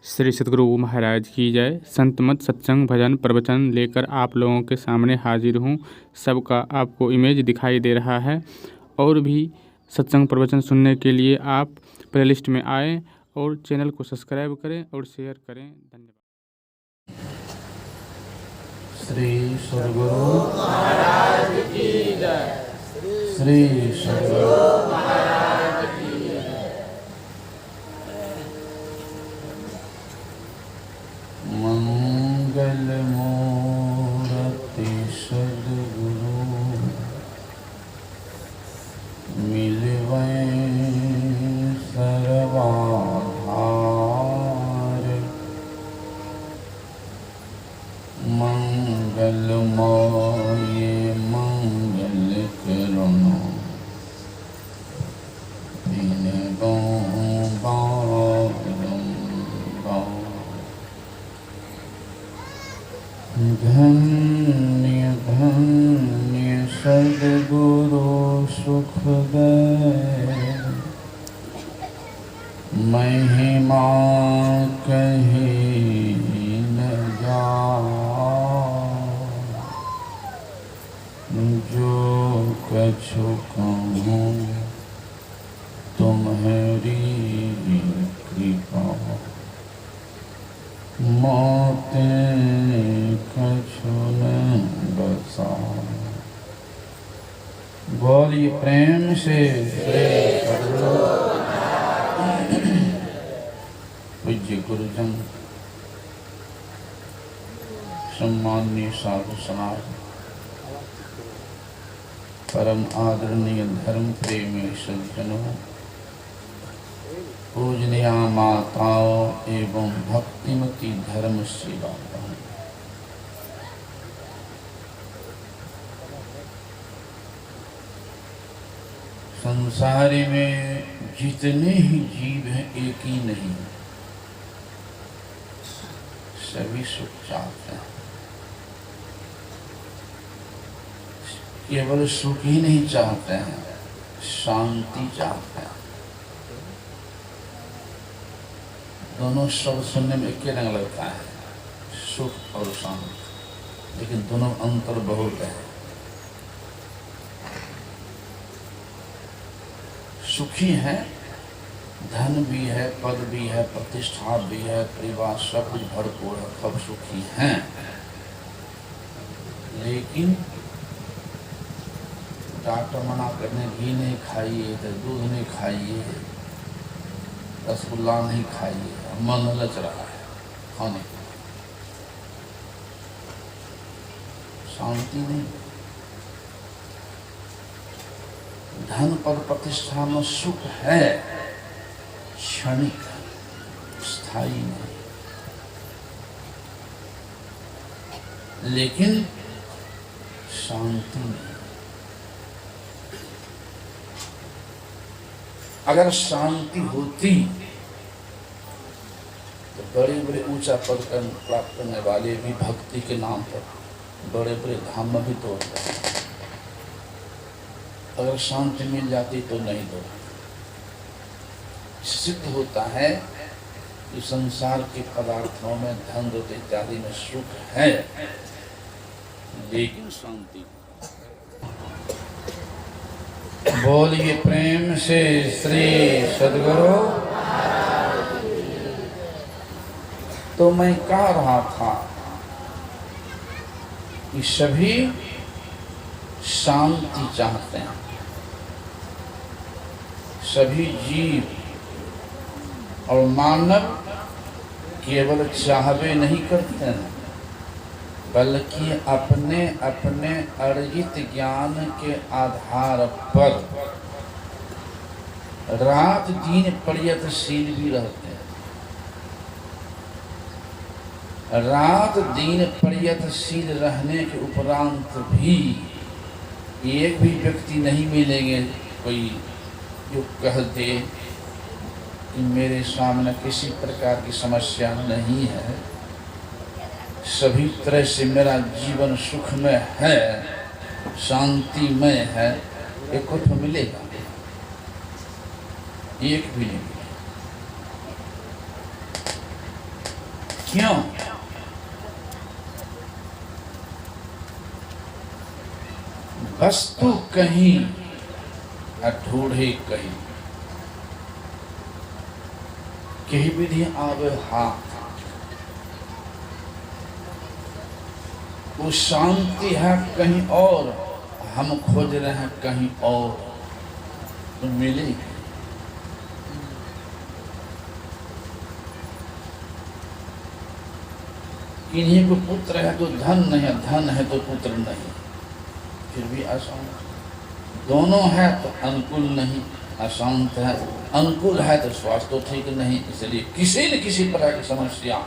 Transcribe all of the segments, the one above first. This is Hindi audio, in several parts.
श्री सद्गुरु महाराज की जय। संत मत सत्संग भजन प्रवचन लेकर आप लोगों के सामने हाजिर हूँ। सबका आपको इमेज दिखाई दे रहा है। और भी सत्संग प्रवचन सुनने के लिए आप प्लेलिस्ट में आएँ और चैनल को सब्सक्राइब करें और शेयर करें। धन्यवाद। श्री सद्गुरु महाराज की जय। श्री सद्गुरु महाराज की जय। मंगल मूर्ति सद्गुरु मिलवै सर्वाधार। मंगलमय मंगल करुणा दिन धन्य धन्य सद्गुरु सुख दे महिमा कही न जा। जो कछु कहूँ तुम्हारी कृपा मोते कछु न बसा। बोलिए प्रेम से पूज्य गुरुजन, सम्माननीय साधु समाज, परम आदरणीय धर्म प्रेमी सज्जनों, पूजनीय माताओं एवं भक्तिमती धर्म सेवा। संसार में जितने ही जीव हैं एक ही नहीं, सभी सुख चाहते हैं। केवल सुख ही नहीं चाहते हैं, शांति चाहते हैं। दोनों शब्द सुनने में एक ही रंग लगता है, सुख और शांति, लेकिन दोनों अंतर बहुत है। सुखी है, धन भी है, पद भी है, प्रतिष्ठा भी है, परिवार सब कुछ भरपूर है, सब सुखी हैं। लेकिन डॉक्टर मना करने घी नहीं खाइए, तो दूध नहीं खाइए, रसगुल्ला नहीं खाइए, मन लच रहा है खाने को, शांति नहीं। धन पर प्रतिष्ठा में सुख है, क्षणिक, स्थायी नहीं। लेकिन शांति नहीं। अगर शांति होती तो बड़े बड़े ऊंचा पद प्राप्त करने वाले भी भक्ति के नाम पर बड़े बड़े धाम में भी तोड़ते हैं। अगर शांति मिल जाती तो नहीं दो। सिद्ध होता है कि संसार के पदार्थों में, धन दौलत इत्यादि में सुख है, लेकिन शांति। बोलिए प्रेम से श्री सद्गुरु। तो मैं कह रहा था कि सभी शांति चाहते हैं। सभी जीव और मानव केवल चाहवे नहीं करते हैं, बल्कि अपने अपने अर्जित ज्ञान के आधार पर रात दिन प्रयत्नशील भी रहते हैं। रात दिन प्रयत्नशील रहने के उपरांत भी एक भी व्यक्ति नहीं मिलेंगे कोई जो कह दे कि मेरे सामने किसी प्रकार की समस्या नहीं है, सभी तरह से मेरा जीवन सुखमय है, शांतिमय है, एक को तो मिलेगा, एक भी नहीं। क्यों? वस्तु कहीं ढूढ़े कहीं, कहीं विधि आवे हाथ। वो शांति है कहीं और, हम खोज रहे हैं कहीं और, तो मिलेगी। इन्हीं को पुत्र है तो धन नहीं है, धन है तो पुत्र नहीं, फिर भी अशांत। दोनों है तो अनुकूल नहीं, अशांत है। अनुकूल है तो स्वास्थ्य तो ठीक नहीं, इसलिए किसी न किसी प्रकार की समस्या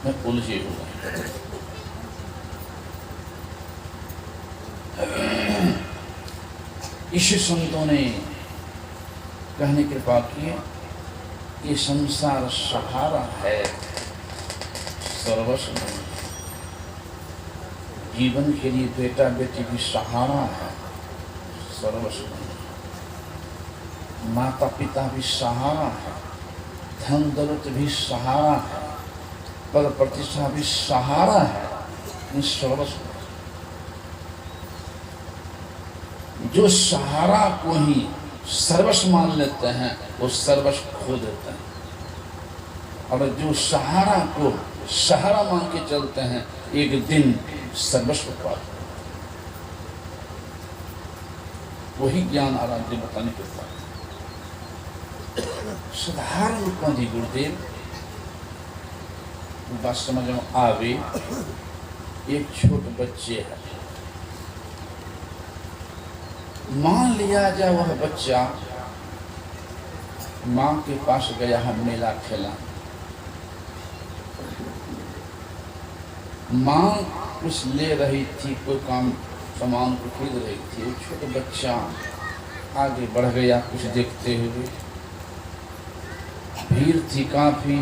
में उलझे हुए हैं। ईश्वर संतों ने कहने कृपा की, ये संसार सहारा है, सर्वस्व नहीं। जीवन के लिए बेटा बेटी भी सहारा है, सर्वस्व नहीं। माता पिता भी सहारा है, धन दौलत भी सहारा है, पद प्रतिष्ठा भी सहारा है, इन सर्वस्व। जो सहारा को ही सर्वस्व मान लेते हैं वो सर्वस्व खो देते हैं, और जो सहारा को सहारा मान के चलते हैं एक दिन सर्वस्व पाते हैं। वही ज्ञान आराध्य बताने के बाद साधारण कौंधी गुरुदेव बात समझ में आवे। एक छोटे बच्चे है, मान लिया जाए वह बच्चा माँ के पास गया है मेला खेला, माँ कुछ ले रही थी, कोई काम सामान को खरीद रही थी। वो छोटा बच्चा आगे बढ़ गया कुछ देखते हुए, भीड़ थी काफी,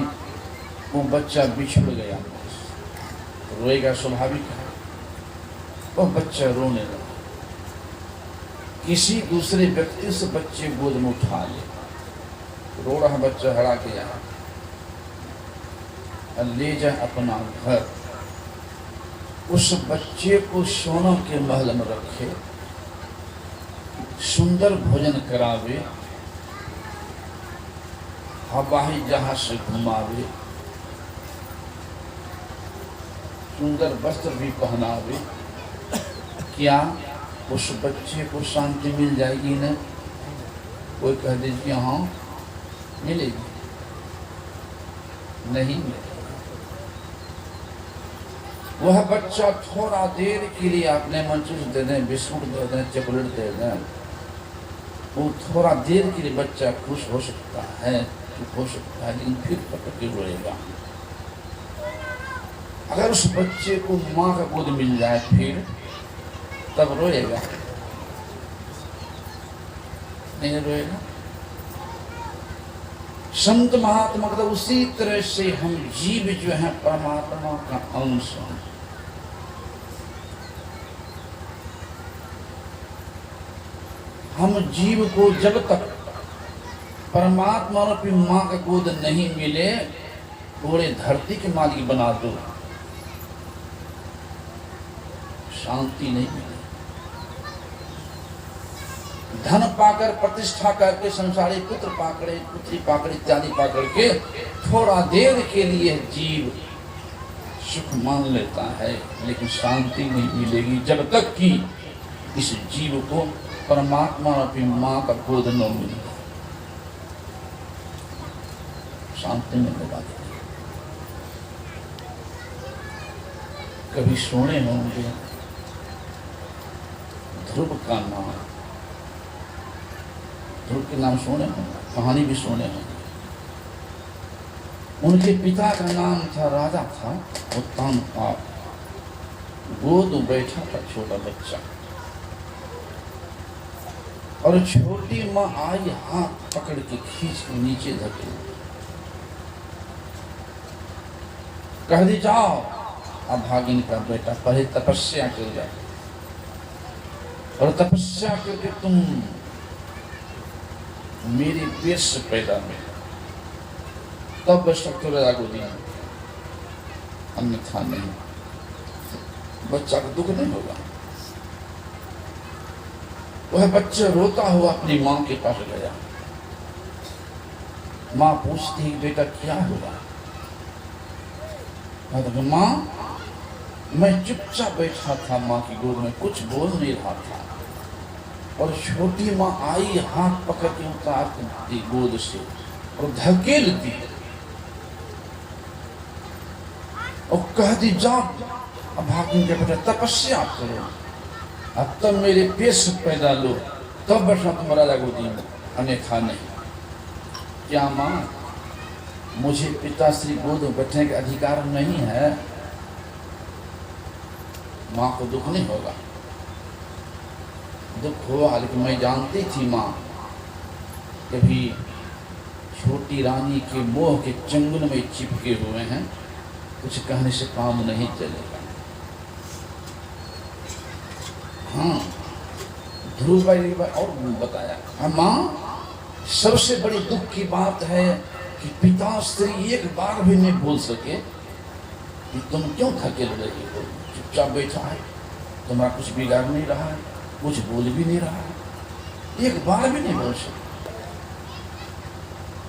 वो बच्चा बिछड़ गया। रोएगा स्वाभाविक है, वह बच्चा रोने लगा। किसी दूसरे व्यक्ति से बच्चे गोद में उठा ले, रो रहा बच्चा हरा के यहाँ ले जाए अपना घर, उस बच्चे को सोना के महल में रखे, सुंदर भोजन करावे, हवाई जहाज से घुमावे, सुंदर वस्त्र भी पहनावे। क्या उस बच्चे को शांति मिल जाएगी? न कोई कह दीजिए हाँ मिलेगी, नहीं मिलेगी। वह बच्चा थोड़ा देर के लिए आपने मंचूस दे दें, बिस्कुट दे दें, चॉकलेट दे दें, वो थोड़ा देर के लिए बच्चा खुश हो सकता है, हो सकता है, लेकिन फिर पकड़ के रोएगा। अगर उस बच्चे को माँ का गोद मिल जाए फिर तब रोएगा, नहीं रोएगा। संत महात्मा मतलब उसी तरह से हम जीव जो है परमात्मा का अंश हैं। हम जीव को जब तक परमात्मा रूपी माँ का गोद नहीं मिले, पूरे धरती के मालिक बना दो, शांति नहीं मिले। धन पाकर प्रतिष्ठा करके संसारी पुत्र पाकर पुत्री पाकर इत्यादि पाकर के थोड़ा देर के लिए जीव सुख मान लेता है, लेकिन शांति नहीं मिलेगी जब तक कि इस जीव को परमात्मा रूपी माँ का गोद न मिले। शांति मिलने वाली कभी सुने होंगे ध्रुव का नाम, ध्रुव के नाम सुने होंगे, कहानी भी सुने होंगे। उनके पिता का नाम था, राजा था उत्तानपाद। गोद में बैठा था छोटा बच्चा, और छोटी माँ आई हाथ पकड़ के खींच के नीचे धकेल, कह दी जाओ अब भागिन का बेटा पहले तपस्या कर जाए, और तपस्या करके तुम मेरी पेट से पैदा हुए, तब शक्ति को दी। अन्यथा नहीं। बच्चा को दुख नहीं होगा। वह बच्चा रोता हुआ अपनी माँ के पास गया। माँ पूछती है बेटा क्या हुआ? माँ मैं चुपचाप बैठा था माँ की गोद में, कुछ बोल नहीं रहा था, और छोटी माँ आई, हाथ पकड़ के उतार दी गोद से और धकेल दी और कह दी जाओ अब भागिन के बेटा तपस्या करो, अब तब मेरे पेट से पैदा लो, तब बैठना तुम राजा गोदी में, अन्यथा नहीं। क्या माँ मुझे पिताश्री गोद में बैठने का अधिकार नहीं है? माँ को दुख नहीं होगा। दुख हुआ, लेकिन मैं जानती थी माँ कभी छोटी रानी के मोह के चंगुल में चिपके हुए हैं, कुछ कहने से काम नहीं चलेगा। हाँ, ध्रुव भाई और बताया, हाँ माँ सबसे बड़ी दुख की बात है कि पिता स्त्री एक बार भी नहीं बोल सके कि तुम क्यों थकेल रही हो, चुपचाप बैठा है, तुम्हारा कुछ बिगाड़ नहीं रहा है, कुछ बोल भी नहीं रहा है, एक बार भी नहीं बोल सके।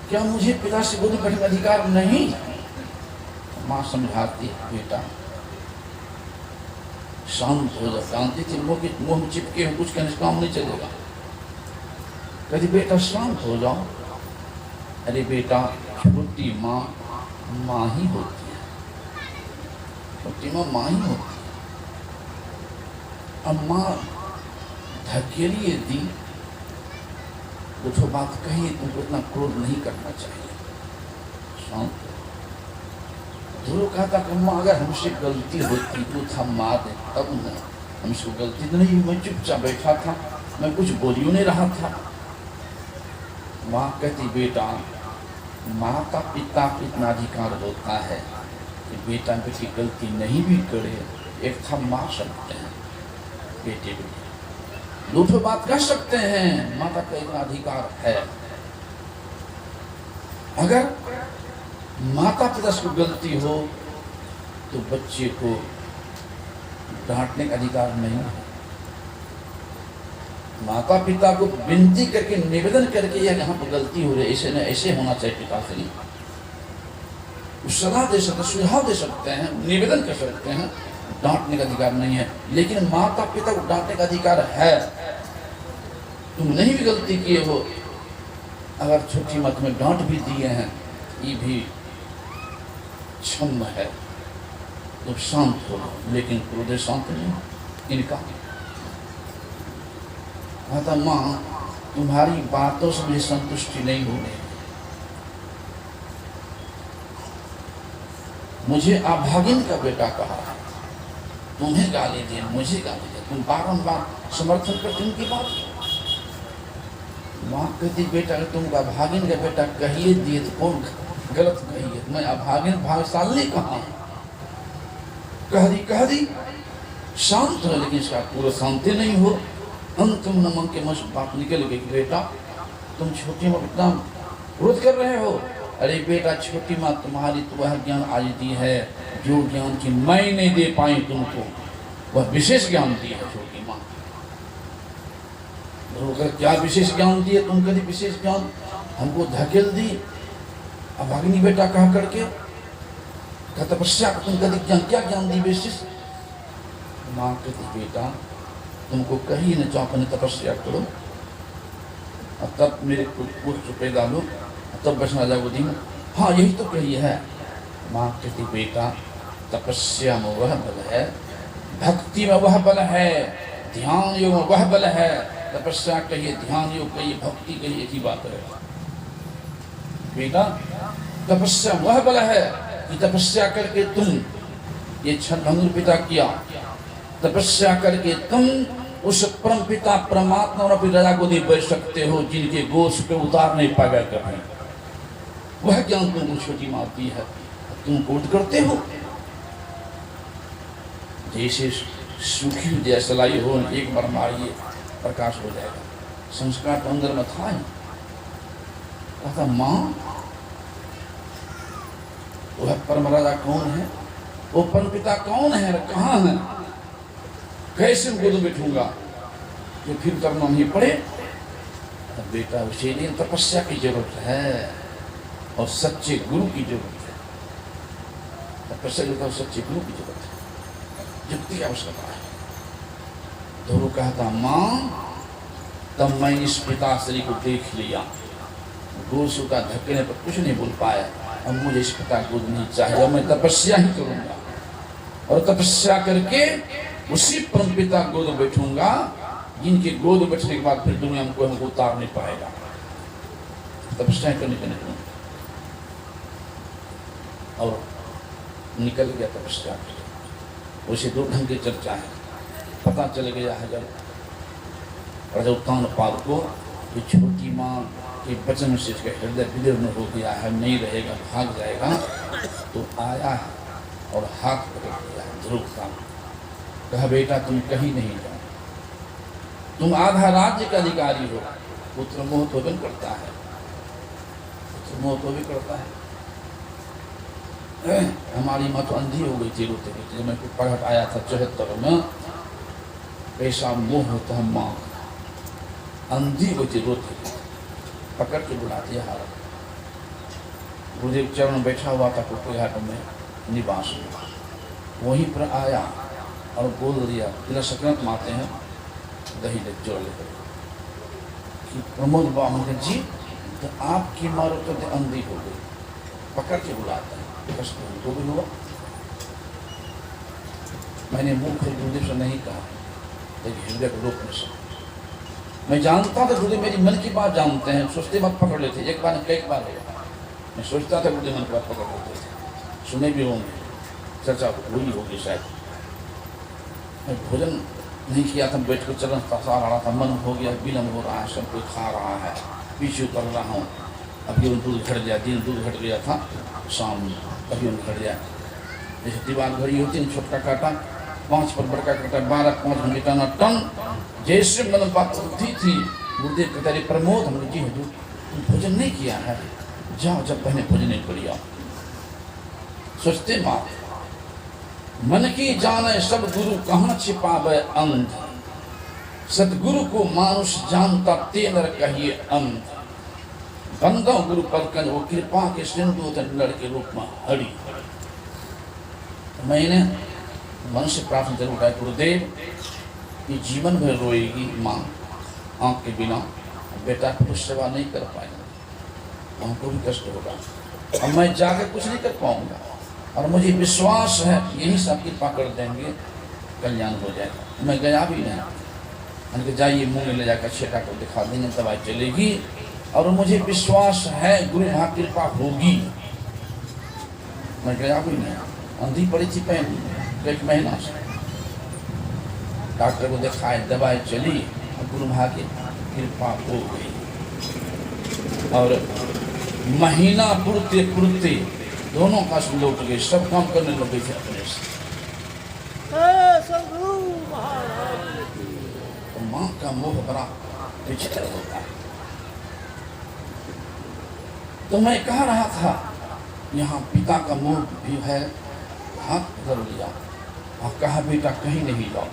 क्या मुझे पिता से गोद में बैठने का अधिकार नहीं? माँ समझाती है बेटा शांत हो जा। जानती थी मुंह में चिपके हो, कुछ कहने से काम नहीं चलेगा। कहती बेटा शांत हो जाओ। अरे बेटा छोटी माँ माँ ही होती है, छोटी माँ माँ ही होती है। अब माँ धकेलिए दी, कुछ बात कही, तुमको इतना क्रोध नहीं करना चाहिए, शांत। ध्रुव कहता कि माँ अगर हमसे गलती होती तो था मार दे, तब नहीं, हमसे गलती तो नहीं, मैं चुपचाप बैठा था, मैं कुछ बोलियो नहीं रहा था। माँ कहती बेटा माता पिता को इतना अधिकार होता है कि बेटा बेटी गलती नहीं भी करे, एक था मार सकते हैं, बेटे बेटे दूसरी बात कह सकते हैं, माता का इतना अधिकार है। अगर माता पिता से गलती हो तो बच्चे को डांटने का अधिकार नहीं है। माता पिता को विनती करके निवेदन करके यह यहाँ पर गलती हो रही है, ऐसे न ऐसे होना चाहिए, पिता से नहीं सलाह दे सकते, सुझाव दे सकते हैं, निवेदन कर सकते हैं, डांटने का अधिकार नहीं है। लेकिन माता पिता को डांटने का अधिकार है। तुम नहीं भी गलती किए हो, अगर छोटी मत में डांट भी दिए हैं, ये भी क्षम्य है, तो शांत हो, लेकिन क्रोध शांत नहीं इनका। कहता माँ तुम्हारी बातों से मुझे संतुष्टि नहीं हो रही, मुझे अभागिन का बेटा कहा, तुम्हें गाली दिए, मुझे गाली दिए, तुम बारंबार समर्थन करते उनकी बात। माँ कहती बेटा अगर तुम अभागिन का बेटा कहिए दिए तो कौन गलत कहिए, मैं अभागिन भाग्यशाली कहाँ हूँ? कह दी शांत हो, लेकिन इसका पूरा शांति नहीं हो। अंतिम नमन के मुझ बात निकल गई, बेटा तुम छोटी माँ इतना क्रोध कर रहे हो। अरे बेटा छोटी माँ तुम्हारी तो वह ज्ञान आज दी है जो ज्ञान की मैं नहीं दे पाई तुमको, वह विशेष ज्ञान दी है छोटी माँ। क्या विशेष ज्ञान दी है? तुम कभी विशेष ज्ञान हमको धकेल दी अभागिनी बेटा कह करके, तपस्या का तुम कभी ज्ञान, क्या ज्ञान दी विशेष? माँ कहती बेटा तुमको कहीं न जाओ, अपने तपस्या करो और तब मेरे पुत्र पैदा लो, तब बचना जाओ गोदी में। हाँ यही तो कही है। माँ कहती बेटा तपस्या में वह बल है, भक्ति में वह बल है, ध्यान योग में वह बल है। तपस्या कहिए, ध्यान योग कहिए, भक्ति कहिए, एक ही बात है बेटा। तपस्या वह बल है कि तपस्या करके तुम ये छठभंगुर पिता किया, तपस्या करके तुम उस परम पिता परमात्मा और अपनी राजा गोदी बैठ सकते हो जिनके गोश पे उतार नहीं पाएगा कभी। वह ज्ञान तुमको छोटी मारती है, तुम कोट करते हो। जैसे सूखी जैसलाई हो, एक बार मारिए प्रकाश हो जाएगा। संस्कार तो अंदर में था ही। कहता माँ वह परम राजा कौन है? वो परमपिता कौन है, कहाँ है, कैसे गोद में बैठूंगा, जो फिर करना नहीं पड़े। बेटा उसे लिए तपस्या की जरूरत है और सच्चे गुरु की जरूरत है। तपस्या जो था सच्चे गुरु की जरूरत है, युक्ति की आवश्यकता है। ध्रुव कहता मां, तब मैं इस पिताश्री को देख लिया, गोसु का धक्के पर कुछ नहीं बोल पाया। अब मुझे इस पिता गोद नहीं चाहिए, मैं तपस्या ही करूंगा और तपस्या करके उसी परम पिता गोद में बैठूंगा, जिनके गोद बैठने के बाद फिर दुनिया में कोई हमको उतार नहीं पाएगा। तपस्या करने के नहीं और निकल गया तपस्या के। उसे दो ढंग की चर्चा है। पता चल गया है जब राजा उत्तानपाद को कि छोटी माँ के वचन से इसका हृदय विदीर्ण हो गया है, नहीं रहेगा, भाग जाएगा, तो आया है और हाथ पकड़ दिया है ध्रुव का। कहा बेटा तुम कहीं नहीं जाओ, तुम आधा राज्य का अधिकारी हो। पुत्र मोह तो भी करता है, पुत्र मोह तो भी करता है। हमारी माँ तो अंधी हो गई थी रोते रोते, जब मैं पढ़ आया था 74 में, ऐसा मोह होता है माँ, अंधी हो थी रोते, पकड़ के बुला दिया। गुरुदेव चरण में बैठा हुआ था कुप्पी घाट में निवास में, वहीं पर आया और बोल दिया, तेरा संक्रांत मारते हैं दही ले जोड़ लेकर कि प्रमोद बाबा जी तो आपकी मारो तो अंधी हो गई, पकड़ के बुलाता है, कष्ट तो भी हुआ। मैंने मुंह फिर गुरुदेव से नहीं कहा, लेकिन हृदय को रोक नहीं सकता। मैं जानता था गुरुदेव मेरी मन की बात जानते हैं, सोचते बात पकड़ लेते, एक बार कई बार है। मैं सोचता था गुरुदेव मन की बात पकड़ लेते थे, सुने भी होंगे, चर्चा हुई होगी शायद। मैं भोजन नहीं किया था, बैठ कर चलन सा रहा था, मन हो गया, विलम्ब हो रहा है, सब कोई खा रहा है, पीछे उतर रहा हूँ। अभी उन दूध घट गया, दिन दूध घट गया था शाम, अभी उन घट गया। जैसे दीवार घड़ी होती है, छोटका काटा 5 पर बड़का काटा 12, 5 घंटे टाना टन। जैसे मन बात होती थी, गुरुदेव कहते रहे प्रमोद, हमने जी हजूर तुम भोजन नहीं किया है, जाओ जब पहले भोजन नहीं करी आओ। सोचते बात मन की जाने सब गुरु कहाँ छिपावे अंध, सतगुरु को मानुष जानता तेनर कहिए अंध। बंदो गुरु परकन वो कृपा के सिंधु लड़ के रूप में हरी। मैंने मन से प्रार्थना जरूर किया, गुरुदेव ये जीवन भर रोएगी माँ आँख के बिना, बेटा को सेवा नहीं कर पाएंगे, हमको भी कष्ट होगा, और मैं जाकर कुछ नहीं कर पाऊंगा, और मुझे विश्वास है यही सब कृपा कर देंगे, कल्याण हो जाएगा। मैं गया भी नहीं, मैंने जाइए मुँह में ले जाकर छेटा को दिखा देंगे, दवाई चलेगी, और मुझे विश्वास है गुरु वहाँ कृपा होगी। मैं गया भी नहीं, अंधी पड़ी थी पहले 1 महीना से, डॉक्टर को दिखाए, दवाई चली, और गुरु वहाँ की कृपा हो गई। और महीना पुरते पुरते दोनों का लौट गए, सब काम करने लगे थे अपने से। तो माँ का मोह बड़ा विचित्र होता है। तो मैं कह रहा था यहाँ पिता का मोह भी है, हाथ पकड़ लिया और कहा बेटा कहीं नहीं जाओ,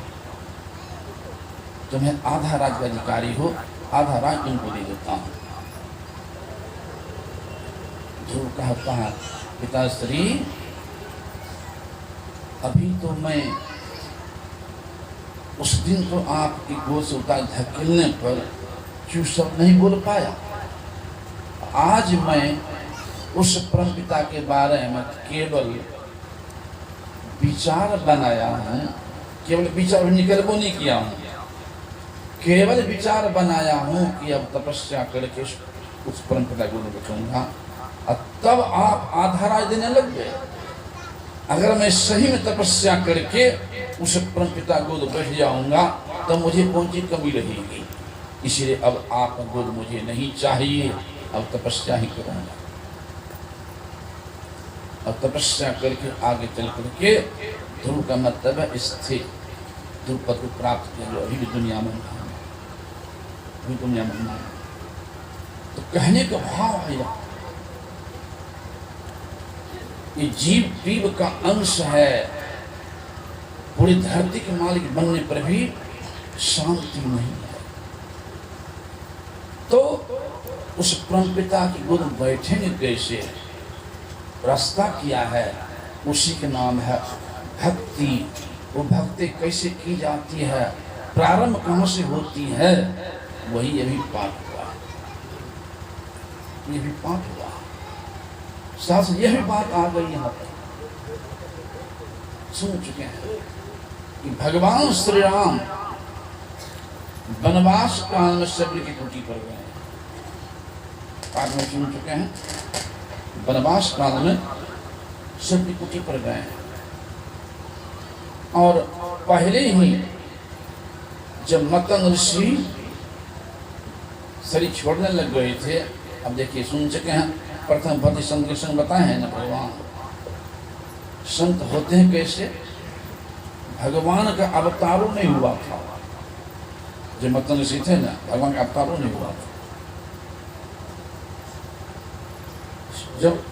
तुम्हें आधा राज्य का अधिकारी हो, आधा राज्य इनको दे देता हूँ। ध्रुव कहता है पिताश्री अभी तो मैं उस दिन तो आपकी गोद से उतार धकेलने पर चूप शब्द नहीं बोल पाया, आज मैं उस परम पिता के बारे में केवल विचार बनाया हूँ, केवल विचार निकल वो नहीं किया हूँ, केवल विचार बनाया हूँ कि अब तपस्या करके उस परम पिता को बैठूंगा, और तब आप आधा राज देने लग गए। अगर मैं सही में तपस्या करके उस परम पिता गोद बैठ जाऊंगा तो मुझे कौन सी कमी रहेगी, इसलिए अब आपका गोद मुझे नहीं चाहिए, अब तपस्या ही करूंगा। और तपस्या करके आगे चल करके ध्रुव का मतलब है स्थिर, ध्रुव पद को प्राप्त किया जो अभी भी दुनिया में अभी दुनिया में है। तो कहने का भाव है ये जीव वीव का अंश है। पूरी धरती के मालिक बनने पर भी शांति नहीं है। तो उस परमपिता की गोद में बैठेंगे कैसे? रास्ता किया है, उसी के नाम है भक्ति। वो भक्ति कैसे की जाती है, प्रारंभ कहाँ से होती है, वही ये भी पाठ हुआ। ये भी पाठ हुआ, साथ यह भी बात आ गई यहाँ पर सुन चुके हैं कि भगवान श्री राम वनवास काल में शबरी की कुटी पर गए। पाठ में सुन चुके हैं, वनवास काल में शबरी कुटी पर गए और पहले ही जब मतंग ऋषि शरीर छोड़ने लग गए थे, अब देखिए सुन चुके हैं, प्रथम पति संत के संग बताए हैं ना भगवान। संत होते हैं कैसे? भगवान का अवतारों नहीं हुआ था। जो मतंग ऋषि थे ना, भगवान का अवतारों नहीं हुआ था। जब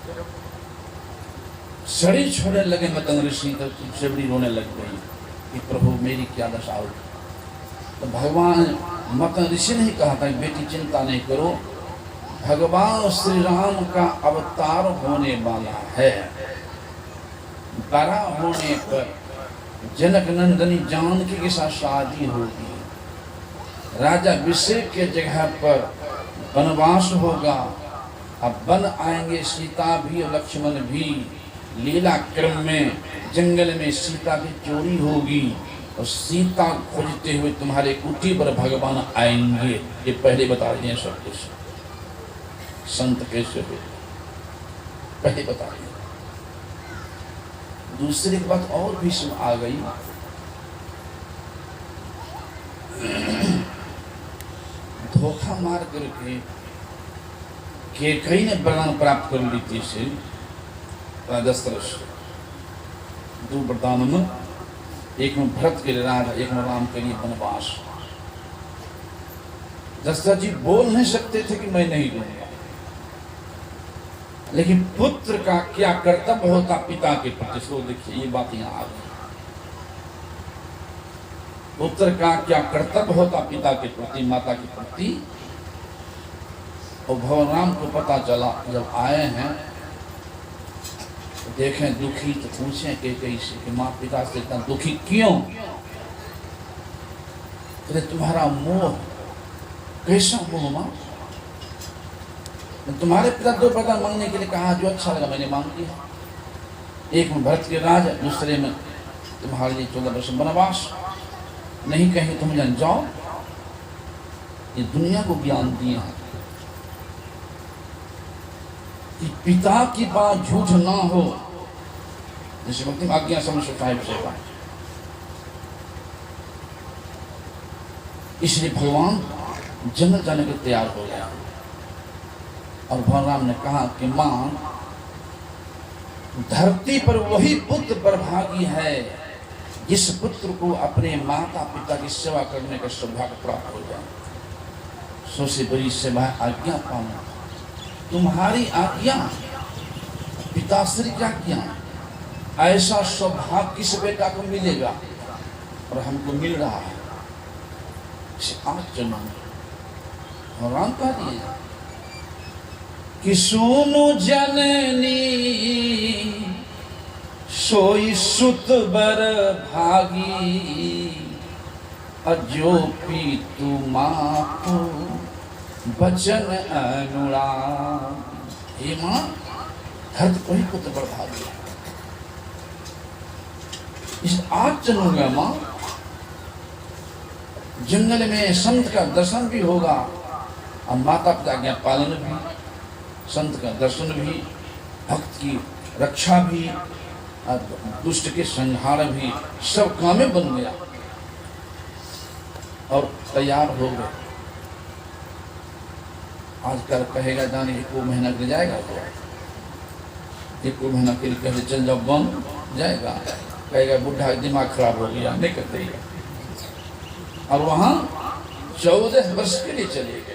शरीर छोड़ने लगे मतंग ऋषि, तो शबरी रोने लग गई कि प्रभु मेरी क्या दशा हो। तो भगवान मतंग ऋषि ने ही कहा था कि बेटी चिंता नहीं करो, भगवान श्री राम का अवतार होने वाला है। बड़ा होने पर जनक नंदनी जानकी के साथ शादी होगी, राजा अभिषेक के जगह पर वनवास होगा। अब वन आएंगे सीता भी और लक्ष्मण भी, लीला क्रम में जंगल में सीता की चोरी होगी और सीता खोजते हुए तुम्हारे कुटी पर भगवान आएंगे। ये पहले बता दिए सब कुछ, संत कैसे हुए पहले बता दिए। दूसरी बात और भी सुन आ गई, धोखा मार करके केकई ने वरदान प्राप्त कर ली थी से दशरथ। दो वरदान में, एक में भरत के लिए राज, एक में राम के लिए वनवास। दशरथ जी बोल नहीं सकते थे कि मैं नहीं दूंगा, लेकिन पुत्र का क्या कर्तव्य होता पिता के प्रति, सो देखिए ये बात यहाँ आ गई। पुत्र का क्या कर्तव्य होता पिता के प्रति, माता के प्रति। और भगवान राम को पता चला, जब आए हैं तो देखें दुखी, तो पूछें कि कैसे कि माँ पिता से इतना दुखी क्यों? तो तुम्हारा मोह, कैसा मोह माँ? तुम्हारे पिता दो वरदान मांगने के लिए कहा, जो अच्छा लगा मैंने मांग लिया। एक में भरत के राज, दूसरे में तुम्हारे लिए 14 वर्ष वनवास। नहीं कहीं तुम जान जाओ, ये दुनिया को ज्ञान दिए हैं कि पिता की बात झूठ ना हो। जैसे भक्ति आज्ञा समझ साहिब सेवा, इसलिए भगवान जंगल जाने के तैयार हो गया और भगवान राम ने कहा कि मां, धरती पर वही पुत्र बर्भागी है जिस पुत्र को अपने माता पिता की सेवा करने का सौभाग्य प्राप्त हो जाए। सबसे बड़ी सेवा आज्ञा पाना। तुम्हारी आज्ञा, पिताश्री की आज्ञा, ऐसा सौभाग्य किस बेटा को मिलेगा और हमको मिल रहा है। आज जन्म भगवान कह दिए कि सुनो जननी सोई सुत बर भागी, अजो पीतु मातु बचन अनुराग। हे माँ, धरती कोई पुत्र बर भागी, इस आज चलूंगा माँ। जंगल में संत का दर्शन भी होगा और माता पिता आज्ञा पालन भी, संत का दर्शन भी, भक्त की रक्षा भी, दुष्ट के संहार भी, सब कामें बन गया और तैयार हो गए। आजकल कहेगा जाने 1 महीना के लिए जाएगा, तो 1 महीना के लिए कहे चल जाओ, बन जाएगा। कहेगा बुढ़ा दिमाग खराब हो गया, नहीं करते। और वहां 14 वर्ष के लिए चले गए।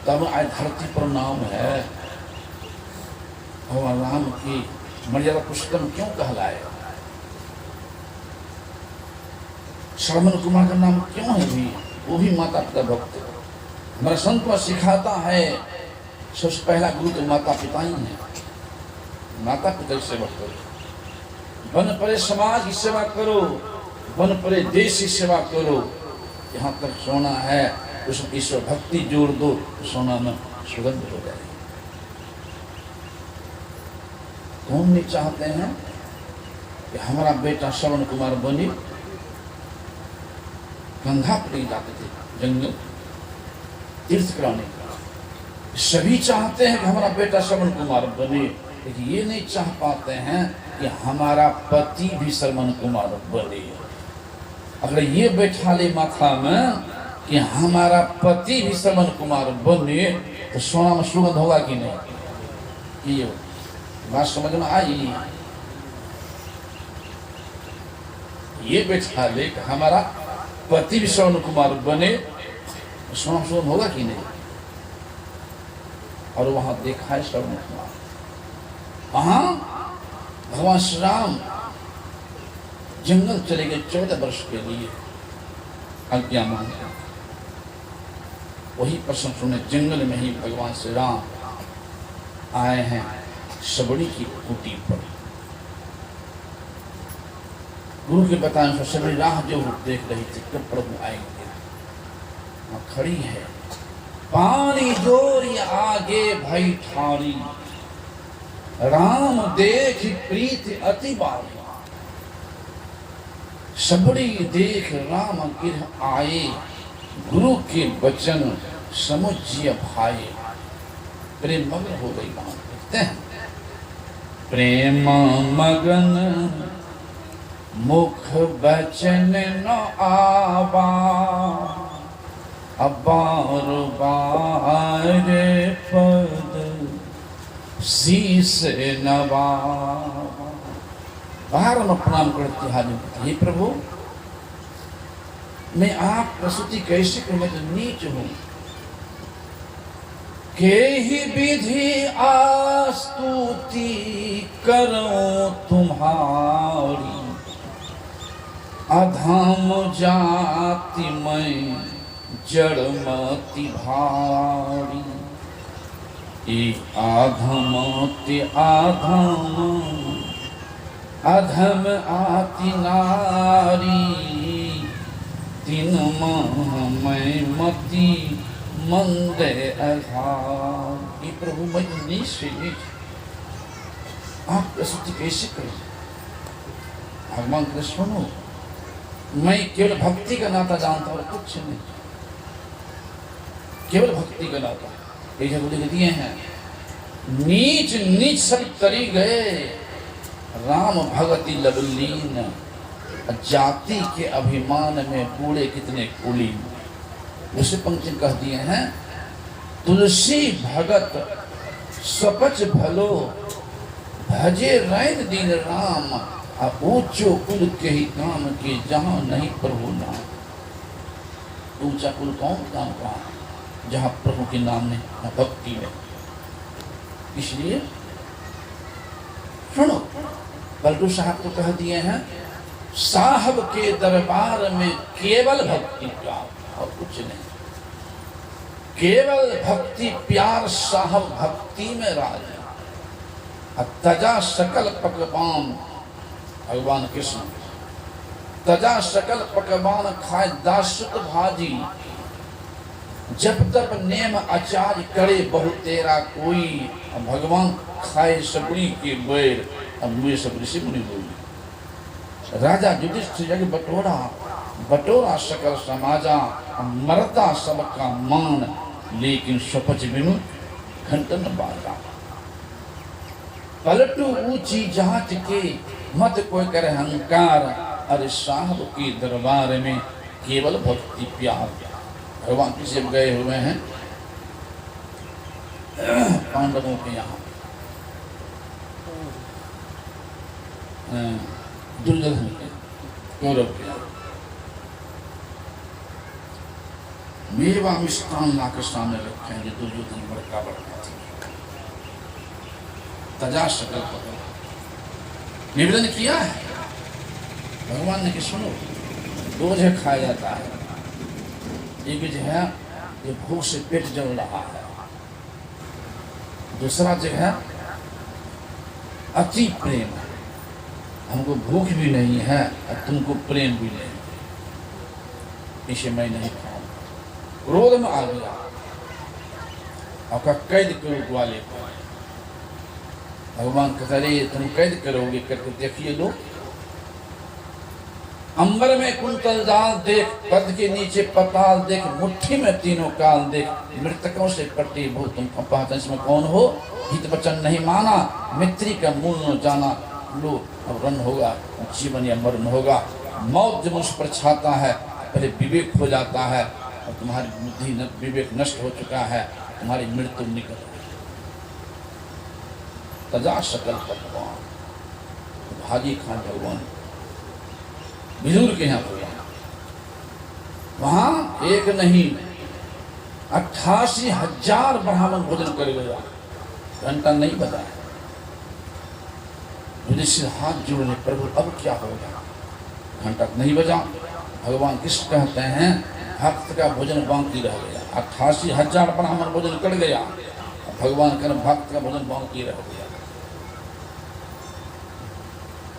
तब आज धरती पर नाम है भगवान राम की मर्यादा पुरुषोत्तम क्यों कहलाए? श्रवण कुमार का नाम क्यों है भी? वो भी माता पिता भक्त। हमारा संत को सिखाता है सबसे पहला गुरु तो माता पिता ही है। माता पिता की सेवा करो, बन पड़े समाज की सेवा करो, बन पड़े देश की सेवा करो। यहाँ तक सोना है उसमें ईश्वर भक्ति जोड़ दो तो सोना में सुगंध हो जाएगी। कौन नहीं चाहते हैं कि हमारा बेटा श्रवण कुमार बने? गंगा पड़ी जाते थे जंगल तीर्थ कराने का। सभी चाहते हैं कि हमारा बेटा श्रवण कुमार बने, लेकिन ये नहीं चाह पाते हैं कि हमारा पति भी श्रवण कुमार बने। अगर ये बैठा ले माथा में कि हमारा पति भी श्रवण कुमार बने तो सोना में सुगंध होगा कि नहीं? ये बात समझ में आई? ये बैठा ले कि हमारा पति भी श्रवण कुमार बने, सोना में सुगंध होगा कि नहीं? और वहां देखा है श्रवण कुमार। वहां भगवान श्री राम जंगल चले गए 14 वर्ष के लिए आज्ञा मांग। वही प्रश्न सुने जंगल में ही भगवान श्री राम आए हैं सबड़ी की कुटी पर। गुरु के बताने से सबड़ी राह जो देख रही थी कब प्रभु आएंगे। वहां खड़ी है, पानी जोरी आगे भई ठारी, राम देख प्रीत अति बारी। सबड़ी देख राम गिर आए, गुरु के वचन समुझिय भाए। प्रेम मगन हो गई। वहां देखते हैं प्रेम मगन मुख वचन न आवा, अबार बार पद शीस नवा। बाहर में प्रणाम करती हाजिर, हे प्रभु मैं आप प्रस्तुति कैसे करूं? मैं तो नीच हूं। के ही विधि आस्तुति करो तुम्हारी, अधम जाति में जड़मति भारी। ए आधमति आधम अधम आति नारी, तीन मैं मति मंद अघार। ये प्रभु मैं नीच से नीच, आप प्रस्तुति कैसे करें? भगवान के सुनो, मैं केवल भक्ति का नाता जानता हूं, कुछ नहीं, केवल भक्ति का नाता। ये जब लिख दिए हैं नीच नीच सब तरी गए, राम भगति लवलीन, जाति के अभिमान में कूड़े कितने कुलीन। उसे पंक्ति कह दिए हैं तुलसी भगत सपच भलो, भजे रैन दीन राम, ऊंचो कुल के ही काम के जहां नहीं प्रभु नाम। ऊंचा कुल कौन काम का? जहां प्रभु के नाम ने भक्ति में। इसलिए सुनो, बल्टू साहब तो कह दिए हैं साहब के दरबार में केवल भक्ति प्यार और कुछ नहीं। केवल भक्ति प्यार, साहब भक्ति में राज। तजा सकल पकवान, भगवान कृष्ण तजा सकल पकवान खाए दासुत भाजी, जब तब नेम आचार्य करे बहु तेरा कोई। भगवान खाए सबड़ी के बैर, अब मुझे सबड़ी से मुनि बोली। राजा युधिष्ठिर जग बटोरा, बटोरा सकल समाजा, मरता सबका मान, लेकिन स्वपच बिनु घंटन बाजा। पलटू ऊंची जात के मत कोई करे अहंकार, अरे साहब के दरबार में केवल भक्ति प्यार। भगवान किसी गए हुए हैं पांडवों के यहाँ, दुर्योधन के, कौरव के। मेवा मिष्टान लाकर सामने रखे हैं, जो दुर्योधन बड़का बड़का थी। तजा सकल पकड़ निवेदन किया है भगवान ने कि सुनो, दो जो खाया जाता है, एक जो है ये भूख से पेट जल रहा है, दूसरा जो है अति प्रेम है, हमको भूख भी नहीं है और तुमको प्रेम भी नहीं, इसे मैं नहीं खाऊं। क्रोध में आ गया, आपका कैद करो वाले को। भगवान कहते रहे तुम कैद करोगे, करके देखिए लो, अंबर में कुंतल जाल देख, पद के नीचे पताल देख, मुट्ठी में तीनों काल देख, मृतकों से कटी भूत तुम पहचान इसमें कौन हो, हित वचन नहीं माना, मित्री का मूल न जाना, लो अब रन होगा, जीवन या मरण होगा। मौत जब उस पर छाता है, पहले विवेक हो जाता है और तुम्हारी बुद्धि विवेक नष्ट हो चुका है, तुम्हारी मृत्यु निकल गई। तजा सकल पकवान, भाजी खान भगवान बिजूर के यहाँ हुआ, वहां एक नहीं 88,000 ब्राह्मण भोजन कर गया, घंटा नहीं बजा। युधिष्ठिर हाथ जोड़े, प्रभु अब क्या होगा, घंटा नहीं बजा। भगवान कृष्ण कहते हैं भक्त का भोजन बाकी रह गया, 88,000 ब्राह्मण भोजन कर गया, भगवान कहते भक्त का भोजन बाकी रह गया।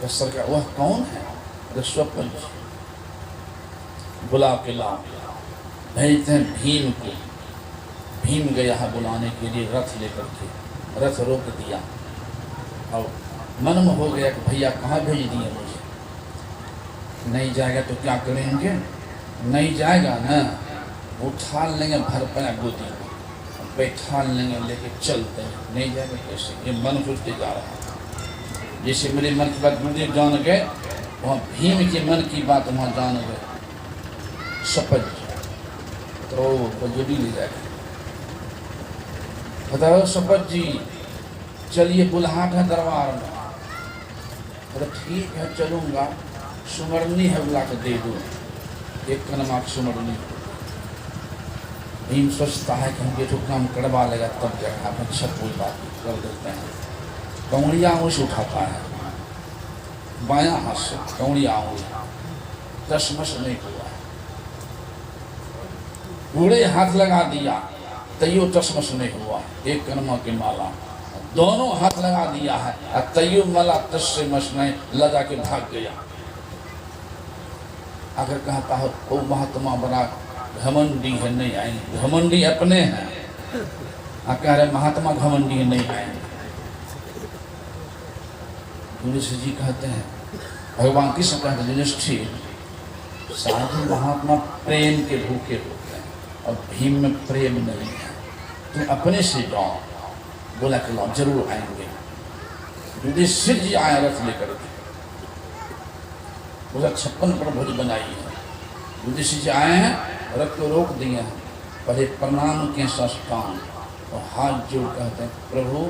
कसर का वह कौन है, स्वपन बुला के लाओ, भेजते हैं भीम को। भीम गया है बुलाने के लिए रथ लेकर के, रथ रोक दिया और मन में हो गया कि भैया कहाँ भेज दिए मुझे, नहीं जाएगा तो क्या करेंगे, नहीं जाएगा ना उठा लेंगे भर पना गोदी बैठा लेंगे, लेके चलते हैं, नहीं जाएगा कैसे, ये मन सोचते जा रहा है। जैसे मेरे मन की बात मुझे जान गए, वहाँ भीम के मन की बात वहाँ जान गए, सपज तो जो भी ले जाएगा। बताओ सपज जी चलिए बुलाहट है दरबार में, तो ठीक है चलूँगा, सुमरनी है बुला के दे दो, एक कनमा सुमरनी। भीम सोचता है कि हम ये तो काम करवा लेगा तब जगह आप अच्छा कोई बात कर देते हैं। कौड़िया उसे उठाता है, बायां हाथ से कौड़िया आंगुली, टसमस नहीं हुआ, पूरे हाथ लगा दिया तैयो टसमस नहीं हुआ, एक कनमा की माला, दोनों हाथ लगा दिया है और तैयो माला तस से मस नहीं, लगा के भाग गया। अगर कहता है ओ महात्मा बड़ा घमंडी है नहीं आएंगे, घमंडी अपने हैं, कह रहे महात्मा घमंडी है नहीं आएंगे। युधिष्ठिर जी कहते हैं, भगवान कृष्ण कहते हैं युधिष्ठिर साधु महात्मा प्रेम के भूखे होते हैं और भीम में प्रेम नहीं है, तुम अपने से जाओ। बोला कि लो जरूर आएंगे। युधिष्ठिर जी आए रथ लेकर के, बोला 56 पर भोज बनाई है। युधिष्ठिर जी आए हैं, रथ को रोक दिए हैं, पहले प्रणाम के साष्टांग और हाथ जोड़ कहते हैं प्रभु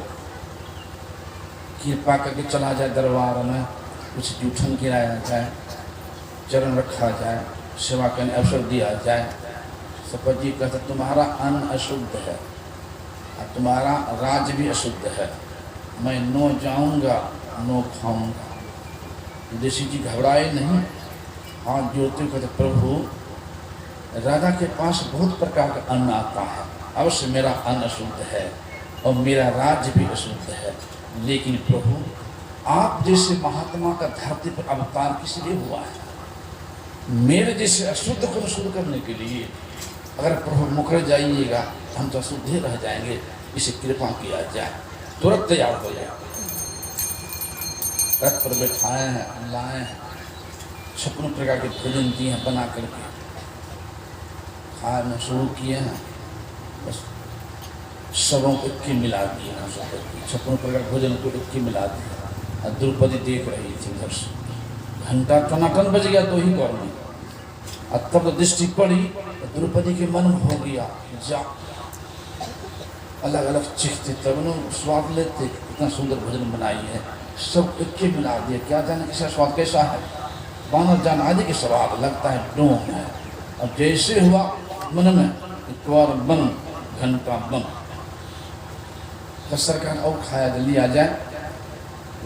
कृपा करके चला जाए दरबार में, कुछ जूठन गिराया जाए, चरण रखा जाए, सेवा करने अवसर दिया जाए। सपत जी कहते तुम्हारा अन्न अशुद्ध है और तुम्हारा राज भी अशुद्ध है, मैं नो जाऊंगा नो खाऊंगा। युधिष्ठिर जी घबराए नहीं, हाथ जोड़ते कहते प्रभु राजा के पास बहुत प्रकार का अन्न आता है, अवश्य मेरा अन्न अशुद्ध है और मेरा राज्य भी अशुद्ध है, लेकिन प्रभु आप जैसे महात्मा का धरती पर अवतार किस लिए हुआ है, मेरे जैसे अशुद्ध को शुद्ध करने के लिए। अगर प्रभु मुकर जाइएगा हम तो अशुद्ध ही रह जाएंगे, इसे कृपा किया जाए। तुरंत तैयार हो जाए, रथ पर बैठाए हैं, लाए हैं, 56 प्रकार के भोजन दिए हैं बना करके, खाना शुरू किए हैं, बस सबों को इक्की मिला दिए हैं, 56 प्रकार भोजन को इक्की मिला दिया। और द्रौपदी देख रही थी उधर से, घंटा टनाटन बज गया तो ही कर में, और तब तो दृष्टि पड़ी तो द्रौपदी के मन में हो गया जा अलग अलग चीखते तब उन्होंने स्वाद लेते, इतना सुंदर भोजन बनाई है, सब इक्के मिला दिया। क्या जाने कैसा स्वाद कैसा है, बानर जान आदि के स्वाद लगता है डोम है। अब जैसे हुआ मन में द्वार बन घंटा बन, तो सरकार और खाया जल्दी आ जाए,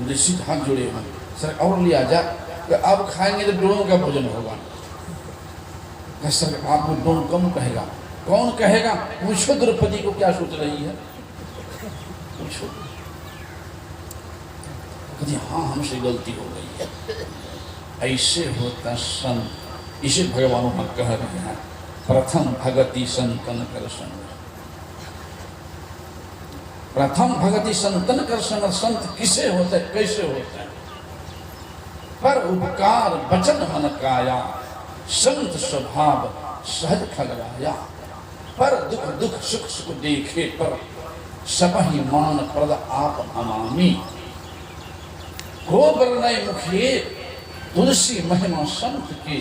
ऋषि हाथ जोड़े हुए, सर और लिया जाए, तो अब खाएंगे तो दोनों का भोजन होगा। सर आपको दोनों कम कहेगा, कौन कहेगा? पूछो द्रौपदी को क्या सोच रही है, पूछो। कहती हाँ हमसे गलती हो गई है। ऐसे होता संत, इसे भगवान वहां कह रहे हैं, प्रथम भगति संतन कर संग। प्रथम भगति संतन कर संग। संत किसे होता है, कैसे होता है? पर उपकार वचन मन काया, संत स्वभाव सहज खगराया। पर दुख दुख सुख सुख देखे, पर सब ही मान प्रद आप अमामी। को वर्णय मुखिए तुलसी महिमा संत के,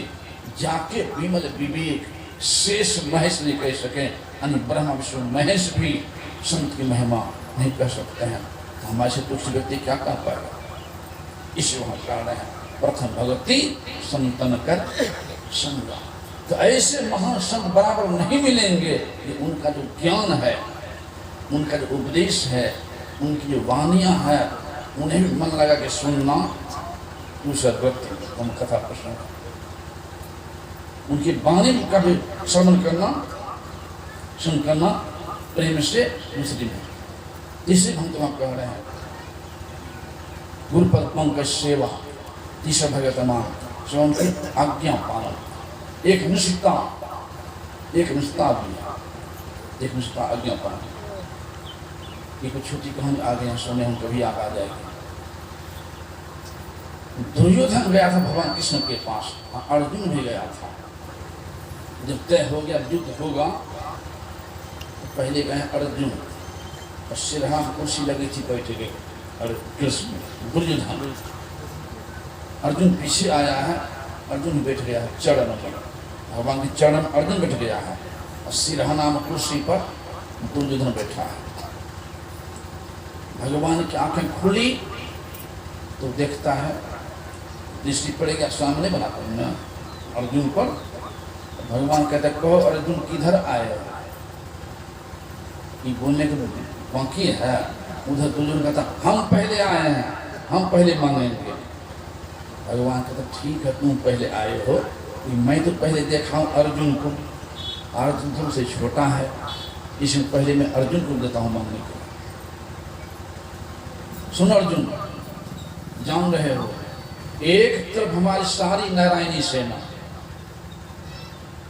जाके विमल विवेक शेष महेश नहीं कह सके। यानी ब्रह्मा विष्णु महेश भी संत की महिमा नहीं कह सकते हैं, तो हमारे से तुलसी व्यक्ति क्या कह पाएगा? इस वहां कारण है प्रथम भगवती संतन कर संगा। तो ऐसे महान संत बराबर नहीं मिलेंगे। ये उनका जो ज्ञान है, उनका जो उपदेश है, उनकी जो वाणियां है, उन्हें भी मन लगा के सुनना। दूसरा व्यक्ति हम कथा प्रश्न, उनकी वाणी का भी श्रवण करना, सुन करना प्रेम से मुस्लिम है। जिससे हम तुम्हें कह रहे हैं गुरुपद पंकज सेवा, तीसरा भगत मान श्रवण की आज्ञा पालन, एक निष्ठा भी है, एक निष्ठा आज्ञा पालन। एक छोटी कहानी आ गई सुने, हम कभी याद आ जाएगी। दुर्योधन गया था भगवान कृष्ण के पास, अर्जुन भी गया था। जब तय हो गया युद्ध होगा, तो पहले गए अर्जुन, और सिरहा कुर्सी लगी थी, बैठे गए और कृष्ण दुर्योधन। अर्जुन पीछे आया है, अर्जुन बैठ गया है चरण पर, भगवान के चरण अर्जुन बैठ गया है, और सिरहा नाम कुर्सी पर दुर्योधन बैठा है। भगवान की आंखें खुली तो देखता है, दृष्टि पड़ेगा सामने बनाता हूँ ना अर्जुन पर। भगवान कहते कहो अर्जुन किधर आए? ये बोलने के बाकी है। उधर दुर्योधन कहता हम पहले आए हैं, हम पहले मांगेंगे। भगवान कहता ठीक है तुम पहले आए हो, मैं तो पहले देखा हूँ अर्जुन को, अर्जुन तुमसे छोटा है, इसमें पहले मैं अर्जुन को देता हूँ मांगने को। सुनो अर्जुन, जान रहे हो एक तरफ हमारी सारी नारायणी सेना,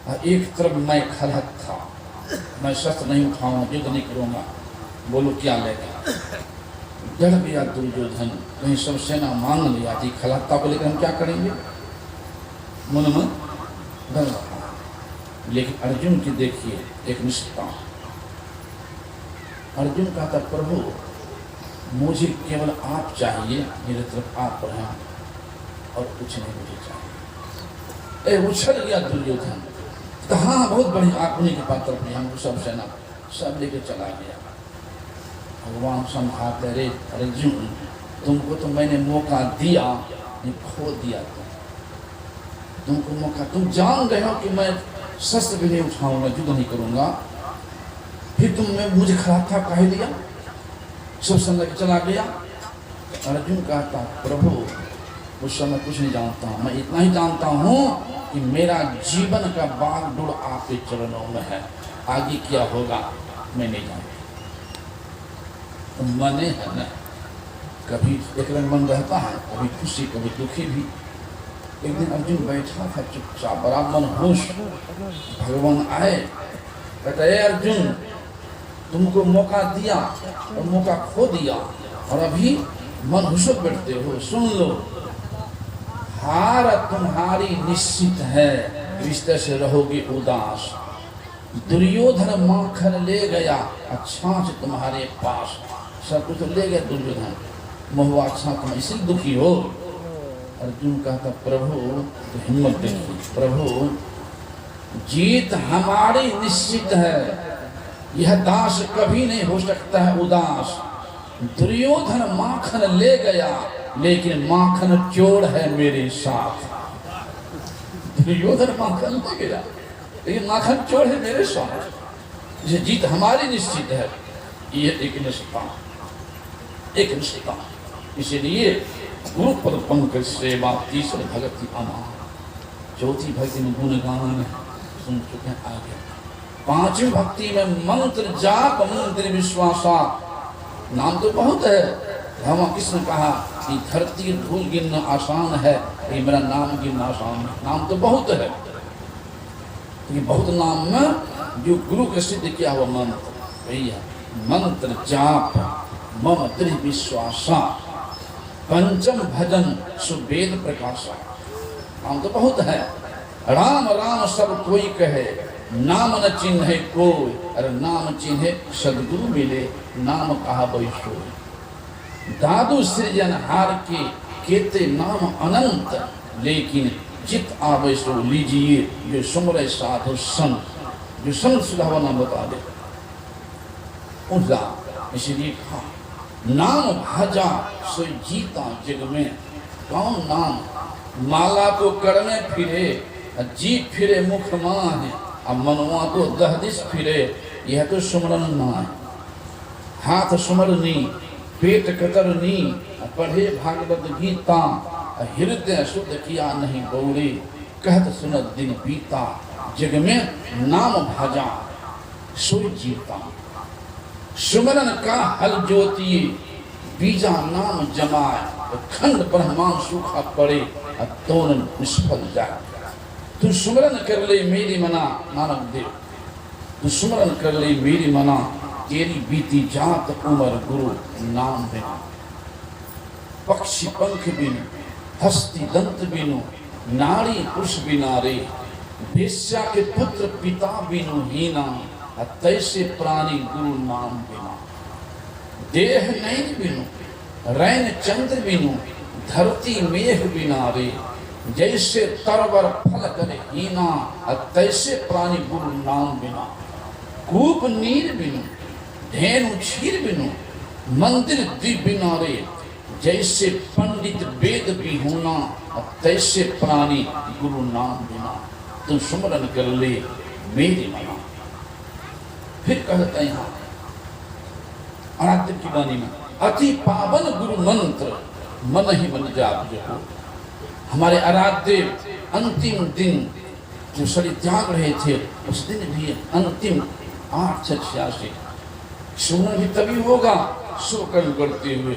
और एक तरफ मैं खलहत था, मैं शस्त्र नहीं उठाऊंगा, युद्ध नहीं करूंगा। बोलो क्या लेगा? डर गया दुर्योधन, कहीं सब सेना मांग लिया थी, खलहत्ता को लेकर हम क्या करेंगे, मन में डर रहा। लेकिन अर्जुन की देखिए एक निष्ठा। अर्जुन कहता प्रभु मुझे केवल आप चाहिए, मेरे तरफ आप हैं और कुछ नहीं मुझे चाहिए। उछल गया दुर्योधन, कहा बहुत बढ़िया, आप उन्हीं के पात्र में, हमको सब सेना सब लेके चला गया। भगवान समझाते रे अर्जुन तुमको तो मैंने मौका दिया, नहीं खो दिया तुमको मौका, तुम जान रहे हो कि मैं शस्त्र भी नहीं उठाऊंगा, युद्ध नहीं करूंगा, फिर तुमने मुझे खराब था कह दिया, सब समय चला गया। अर्जुन कहता प्रभु उस समय कुछ नहीं जानता हूँ, मैं इतना ही जानता हूँ कि मेरा जीवन का बागडोर आपके चरणों में है, आगे क्या होगा मैं नहीं जानता। मने है न, कभी एक रंग मन रहता है, कभी खुशी कभी दुखी भी। एक दिन अर्जुन बैठा था चुपचाप, बड़ा मनहूस। भगवान आए, कहते अर्जुन तुमको मौका दिया और मौका खो दिया, और अभी मनहूस बैठते हो, सुन लो हार तुम्हारी निश्चित है, रिश्ते से रहोगे उदास। दुर्योधन माखन ले गया, अच्छा से तुम्हारे पास सब कुछ ले गया दुर्योधन, महुआ अच्छा तुम इसलिए दुखी हो। अर्जुन कहता प्रभु तो हिम्मत देखिए, प्रभु जीत हमारी निश्चित है, यह दास कभी नहीं हो सकता है उदास। दुर्योधन माखन ले गया, लेकिन माखन चोर है मेरे साथ। दुर्योधन माखन ले गया, लेकिन माखन चोर है मेरे साथ। ये जीत हमारी निश्चित है, ये एक निष्ठा, एक निष्ठा। इसलिए गुरु पद पंकज सेवा तीसरे भक्ति अमा, चौथी भक्ति में गुणगान सुन चुके हैं आगे। पांचवी भक्ति में मंत्र जाप, मंत्र विश्वासा। नाम तो बहुत है, भगवान कृष्ण ने कहा कि धरती धूल गिनना आसान है, ये मेरा नाम गिनना आसान है। नाम तो बहुत है, ये बहुत नाम में जो गुरु के सिद्ध किया हुआ मंत्र भैया, मंत्र जाप मम दृढ़ विश्वासा, पंचम भजन सुवेद प्रकाशा। नाम तो बहुत है। राम राम सब कोई कहे, नाम न चिन्हे कोई, अरे नाम चिन्हे सदगुरु मिले, नाम कहा वैसोई। दादू सृजनहार के केते नाम अनंत, लेकिन जित आवे सो लीजिए जो सुमरे साधु संत, जो संत सुधावा नाम बता दे उनका। इसलिए कहा नाम भाजा सो जीता जग में। कौन नाम? माला तो कर में फिरे, जीप फिरे मुख माह, अब मनवा तो दहदिश फिरे, यह तो सुमरन ना है। हाथ सुमरनी, पेट कतरनी, पढ़े भागवत गीता, हृदय शुद्ध किया नहीं गौरी, कहत सुनत दिन बीता, जग में नाम भाजा सोई जीता। सुमरन का हल ज्योति, बीजा नाम जमाए, खंड ब्रह्मांड सूखा पड़े, दोनों निष्फल जाए। तू सुमरन कर ले मेरी मना, नानक देव तू सुमरन कर ले मेरी मना, तेरी बीती जात उमर गुरु नाम बिना। पक्षी पंख बिनु, हस्ती दंत बिनु, नारी पुरुष बिना रे, वेश्या के पुत्र पिता बिनु हीना, तैसे प्राणी गुरु नाम बिना। देह नैन बिनु, रैन चंद्र बिनु, धरती मेघ बिना रे, जैसे तरवर फल करे हीना, तैसे प्राणी गुरु नाम बिना। कूप नीर बिनु, धेनु क्षीर बिनु, मंदिर दीप बिना रे, जैसे पंडित वेद भी होना, तैसे प्राणी गुरु नाम बिना। तू सुमरन कर ले मेरी मना। फिर कहते हैं यहाँ आराध्य की वाणी में, अति पावन गुरु मंत्र मन ही मन जाप जो। हमारे आराध्य अंतिम दिन जो शरीर त्याग रहे थे, उस दिन भी अंतिम 886 सुमन भी तभी होगा शुभ कर्म करते हुए।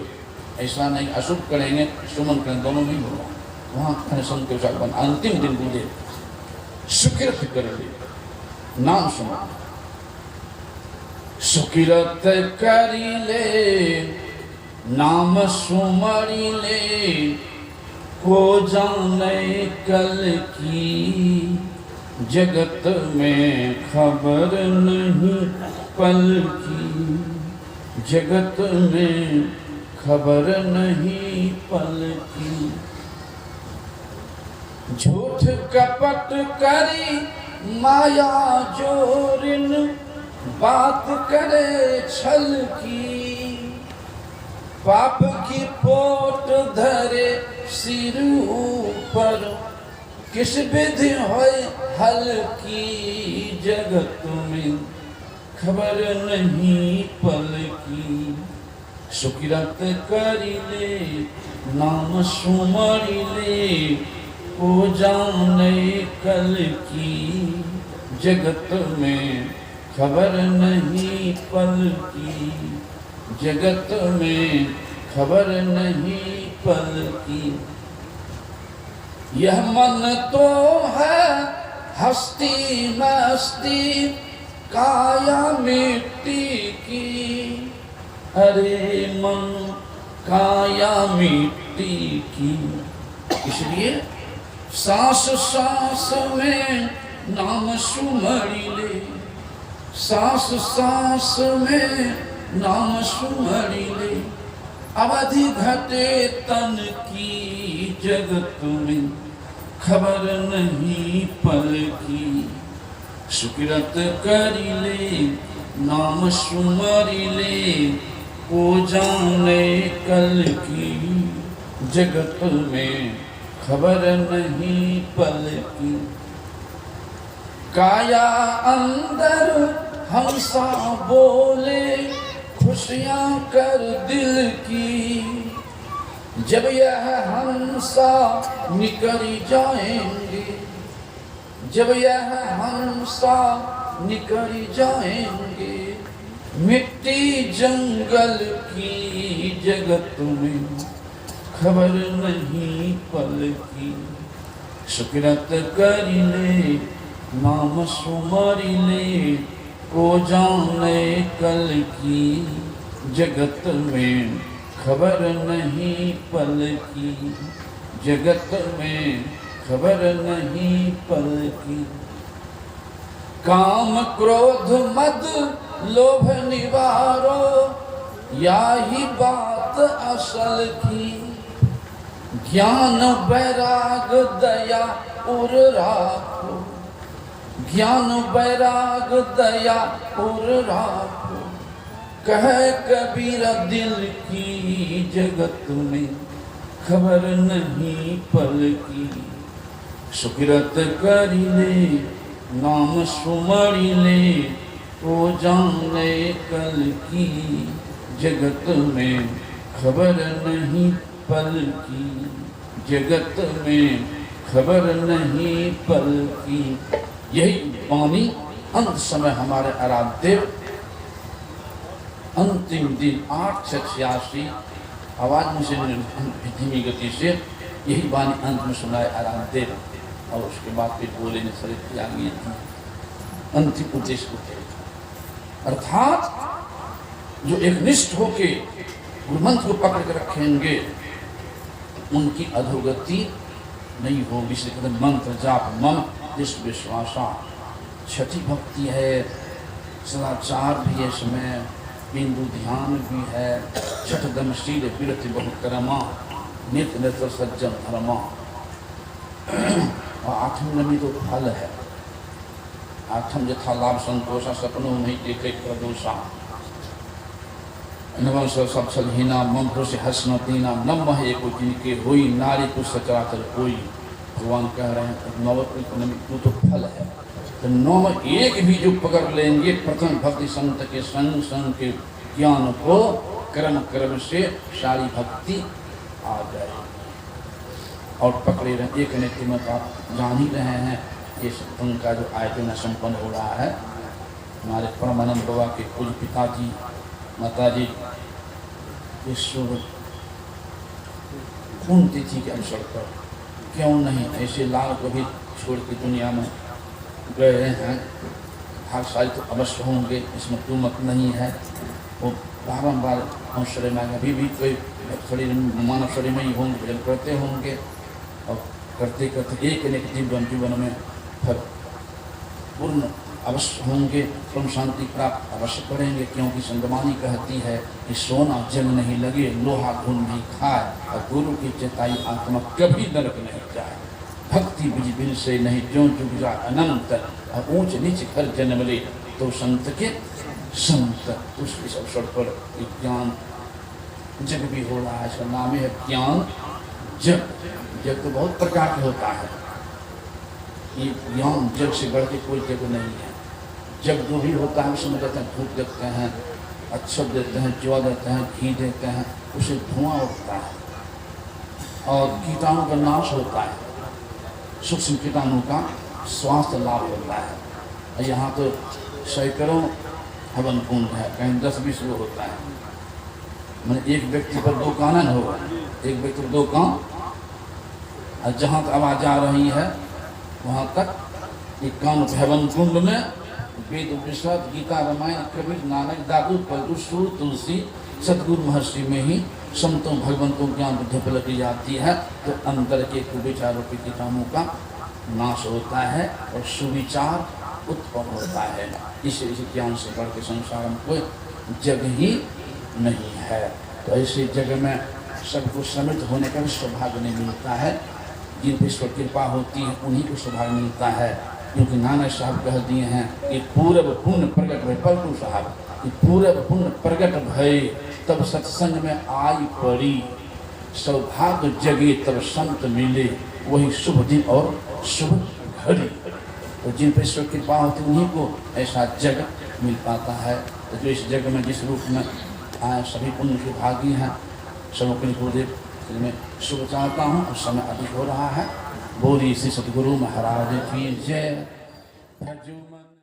ऐसा नहीं अशुभ करेंगे सुमन करें, दोनों नहीं होगा। वहाँ संतोष अंतिम दिन बोले सुकृत कर ले, नाम सुमन सुकृत करी ले, नाम सुमरी ले, को जाने कल की, जगत में खबर नहीं पल की, जगत में खबर नहीं पल की। झूठ कपट करी माया जोरिन, बात करे छल की, पाप की पोट धरे सिर ऊपर, किस विधि होए हल की, जगत में खबर नहीं पल की। सुकृत करी ले, नाम सुमरी ले, को जाने कल की, जगत में खबर नहीं पल की, जगत में खबर नहीं पल की। यह मन तो है हस्ती मस्ती, काया मिट्टी की, अरे मन काया मिट्टी की। इसलिए सांस सांस में नाम सुमरी ले, सांस सांस में नाम सुमरी ले, अवधि घटे तन की, जगत में खबर नहीं पल की। सुकृत करी ले, नाम सुमरी ले, को जाने कल की, जगत में खबर नहीं पल की। काया अंदर हंसा बोले, खुशियां कर दिल की, जब यह हंसा निकल जाएंगे, जब यह हंसा निकल जाएंगे, मिट्टी जंगल की जगत में खबर नहीं पल की। सुकृत करी ले नाम सुमरी ले, को जाने कल की जगत में खबर नहीं पल की, जगत में खबर नहीं पल की। काम क्रोध मद लोभ निवारो, यही बात असल की। ज्ञान वैराग दया उर राखो, ज्ञान वैराग दया उर राखो। कह कबीर दिल की जगत में खबर नहीं पल की। सुकृत करी ले नाम सुमरी ले, को जाने कल की जगत में खबर नहीं पल की, जगत में खबर नहीं पल की। यही वाणी अंत समय हमारे आराध्य अंतिम दिन 886 आवाज मुझे धीमी गति से यही वाणी अंत में सुनाए आराध्य, और उसके बाद फिर बोले ने शरीर त्यागी अंतिम उद्देश्य को थे। अर्थात जो एक निष्ठ होके गुरुमंत्र को पकड़ कर रखेंगे उनकी अधोगति नहीं होगी। इसलिए कहते मंत्र जाप मम जिस विश्वासा। छठी भक्ति है, सदाचार भी है, इसमें बिंदु ध्यान भी है। छठ दम शील विरति बहुकर्मा, नित्य नित्य सज्जन धर्मा। और आठम नमी तो फल है। आठम यथा लाभ संतोषा, सपनों नहीं देखे प्रदोषा। नवम सब छलहीना मम से हसनतीना, नम है को जिनके हुई नारी को सचराचर कोई। भगवान कह रहे हैं नव तो फल है। तो नौ में एक भी जो पकड़ लेंगे प्रथम भक्ति संत के संग संग के ज्ञान को, कर्म कर्म से सारी भक्ति आ जाएगी। और पकड़े रहे एक नित्य में आप जान ही रहे हैं ये उनका जो आयोजन संपन्न हो रहा है। हमारे परमानंद बाबा के कुल पिताजी माताजी ईश्वर पूर्ण तिथि के अवसर पर क्यों नहीं ऐसे लाल को भी छोड़ के दुनिया में गए हैं। भागशाली तो अवश्य होंगे, इसमें कोई मत नहीं है। वो बारम्बार शरीर में अभी भी कोई शरीर मानव शरीर में ही होंगे, भजन करते होंगे और करते करते एक न एक जीवन में फल पूर्ण अवश्य होंगे, परम शांति प्राप्त अवश्य करेंगे। क्योंकि संगमानी कहती है कि सोना जंग नहीं लगे, लोहा घुन नहीं खाए, और गुरु की चेताई आत्मा कभी नरक नहीं जाए। भक्ति बिज बिन से नहीं जो जुग जा अनंत, और ऊंच नीच घर जन्म ले तो संत के संत। उस अवसर पर ज्ञान जग भी हो रहा है। इसका नाम है ज्ञान जग। जग तो बहुत प्रकार का होता है, ये ज्ञान जग से बढ़ के कोई जग नहीं है। जग जो भी होता है उसमें देते हैं धूप देते हैं, अक्षत देते हैं, ज्वा देते हैं, घी देते हैं, उसे धुआं उठता है और कीटाणु का नाश होता है, सूक्ष्म कीटाणु का स्वास्थ्य लाभ होता है। और यहाँ तो सैकड़ों हवन कुंड है, कहीं 10-20 वो होता है। मैंने एक व्यक्ति पर 2 कानन हो, एक व्यक्ति पर 2 कान, और जहाँ तक आवाज आ रही है वहाँ तक एक कान हवन कुंड में वेद उपनिषद गीता रामायण कबीर नानक दादू पलटू सूर तुलसी सतगुरु महर्षि में ही संतों भगवंतों ज्ञान बुद्धि पलटी जाती है। तो अंतर के कुविचारों के कीटाणु का नाश होता है और सुविचार उत्पन्न होता है। इस ज्ञान से बढ़ के संसार में कोई जग ही नहीं है। तो ऐसे जग में सबको समृद्ध होने का भी सौभाग्य नहीं मिलता है। जिन पर ईश्वर कृपा होती है उन्हीं को सौभाग्य मिलता है। क्योंकि नानक साहब कह दिए हैं कि पूरब पुण्य प्रकट भय, पलटू साहब कि पूरब पुण्य प्रकट भय तब सत्संग में आई पड़ी, सौभाग्य जगे तब संत मिले, वही शुभ दिन और शुभ घड़ी। तो जिन पर ईश्वर कृपा होती है उन्हीं को ऐसा जग मिल पाता है। तो जो इस जग में जिस रूप में आए सभी पुण्य के भागी हैं, सबों के गुरुदेव तो मैं शुभ चाहता हूँ, उस समय अधिक हो रहा है। बोली श्री सतगुरु महाराज की जय। भजो मन